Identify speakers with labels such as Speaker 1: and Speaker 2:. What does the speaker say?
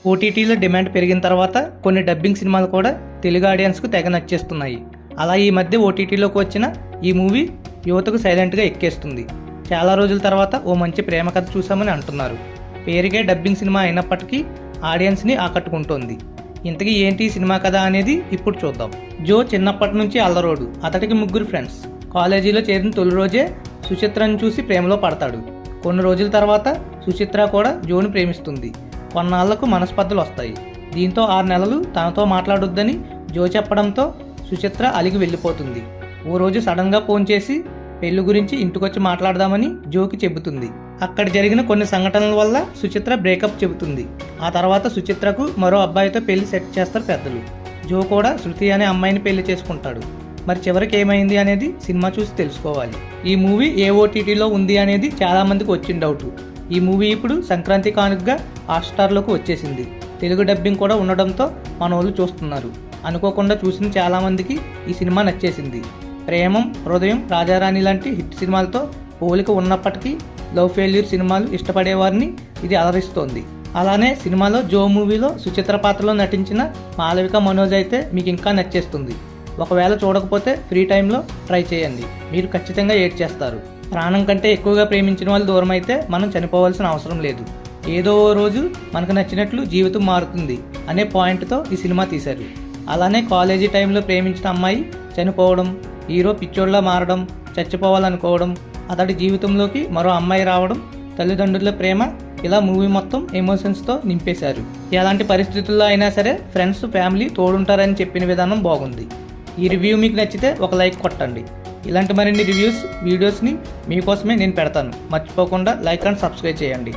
Speaker 1: ఓటీటీలో డిమాండ్ పెరిగిన తర్వాత కొన్ని డబ్బింగ్ సినిమాలు కూడా తెలుగు ఆడియన్స్కు తెగ నచ్చేస్తున్నాయి. అలా ఈ మధ్య ఓటీటీలోకి వచ్చిన ఈ మూవీ యువతకు సైలెంట్గా ఎక్కేస్తుంది. చాలా రోజుల తర్వాత ఓ మంచి ప్రేమ కథ చూసామని అంటున్నారు. పేరుకే డబ్బింగ్ సినిమా అయినప్పటికీ ఆడియన్స్ని ఆకట్టుకుంటోంది. ఇంతకీ ఏంటి సినిమా కథ అనేది ఇప్పుడు చూద్దాం. జో చిన్నప్పటి నుంచి అల్లరోడు. అతడికి 3 ఫ్రెండ్స్. కాలేజీలో చేరిన తొలి రోజే సుచిత్రను చూసి ప్రేమలో పడతాడు. కొన్ని రోజుల తర్వాత సుచిత్ర కూడా జోను ప్రేమిస్తుంది. కొన్నాళ్లకు మనస్పర్ధలు వస్తాయి. దీంతో 6 నెలలు తనతో మాట్లాడొద్దని జో చెప్పడంతో సుచిత్ర అలిగి వెళ్ళిపోతుంది. ఓ రోజు సడన్గా ఫోన్ చేసి పెళ్లి గురించి ఇంటికొచ్చి మాట్లాడదామని జోకి చెబుతుంది. అక్కడ జరిగిన కొన్ని సంఘటనల వల్ల సుచిత్ర బ్రేకప్ చెబుతుంది. ఆ తర్వాత సుచిత్రకు మరో అబ్బాయితో పెళ్లి సెట్ చేస్తారు పెద్దలు. జో కూడా శృతి అనే అమ్మాయిని పెళ్లి చేసుకుంటాడు. మరి చివరికి ఏమైంది అనేది సినిమా చూసి తెలుసుకోవాలి. ఈ మూవీ ఏ ఓటీటీలో ఉంది అనేది చాలా మందికి వచ్చిన డౌట్. ఈ మూవీ ఇప్పుడు సంక్రాంతి కానుకగా హాట్స్టార్లోకి వచ్చేసింది. తెలుగు డబ్బింగ్ కూడా ఉండడంతో మన వాళ్ళు చూస్తున్నారు. అనుకోకుండా చూసిన చాలామందికి ఈ సినిమా నచ్చేసింది. ప్రేమం, హృదయం, రాజారాణి లాంటి హిట్ సినిమాలతో పోలిక ఉన్నప్పటికీ లవ్ ఫెయిల్యూర్ సినిమాలు ఇష్టపడేవారిని ఇది అలరిస్తోంది. అలానే సినిమాలో జో మూవీలో సుచిత్ర పాత్రలో నటించిన మాళవిక మనోజ్ అయితే మీకు ఇంకా నచ్చేస్తుంది. ఒకవేళ చూడకపోతే ఫ్రీ టైంలో ట్రై చేయండి. మీరు ఖచ్చితంగా ఏడ్చేస్తారు. ప్రాణం కంటే ఎక్కువగా ప్రేమించిన వాళ్ళు దూరం అయితే మనం చనిపోవాల్సిన అవసరం లేదు. ఏదో ఓ రోజు మనకు నచ్చినట్లు జీవితం మారుతుంది అనే పాయింట్తో ఈ సినిమా తీశారు. అలానే కాలేజీ టైంలో ప్రేమించిన అమ్మాయి చనిపోవడం, హీరో పిచ్చోళ్ళ మారడం, చచ్చిపోవాలనుకోవడం, అతడి జీవితంలోకి మరో అమ్మాయి రావడం, తల్లిదండ్రుల ప్రేమ, ఇలా మూవీ మొత్తం ఎమోషన్స్తో నింపేశారు. ఎలాంటి పరిస్థితుల్లో అయినా సరే ఫ్రెండ్స్, ఫ్యామిలీ తోడుంటారని చెప్పిన విధానం బాగుంది. ఈ రివ్యూ మీకు నచ్చితే ఒక లైక్ కొట్టండి. ఇలాంటి మరిన్ని రివ్యూస్, వీడియోస్ని మీకోసమే నేను పెడతాను. మర్చిపోకుండా లైక్ అండ్ సబ్స్క్రైబ్ చేయండి.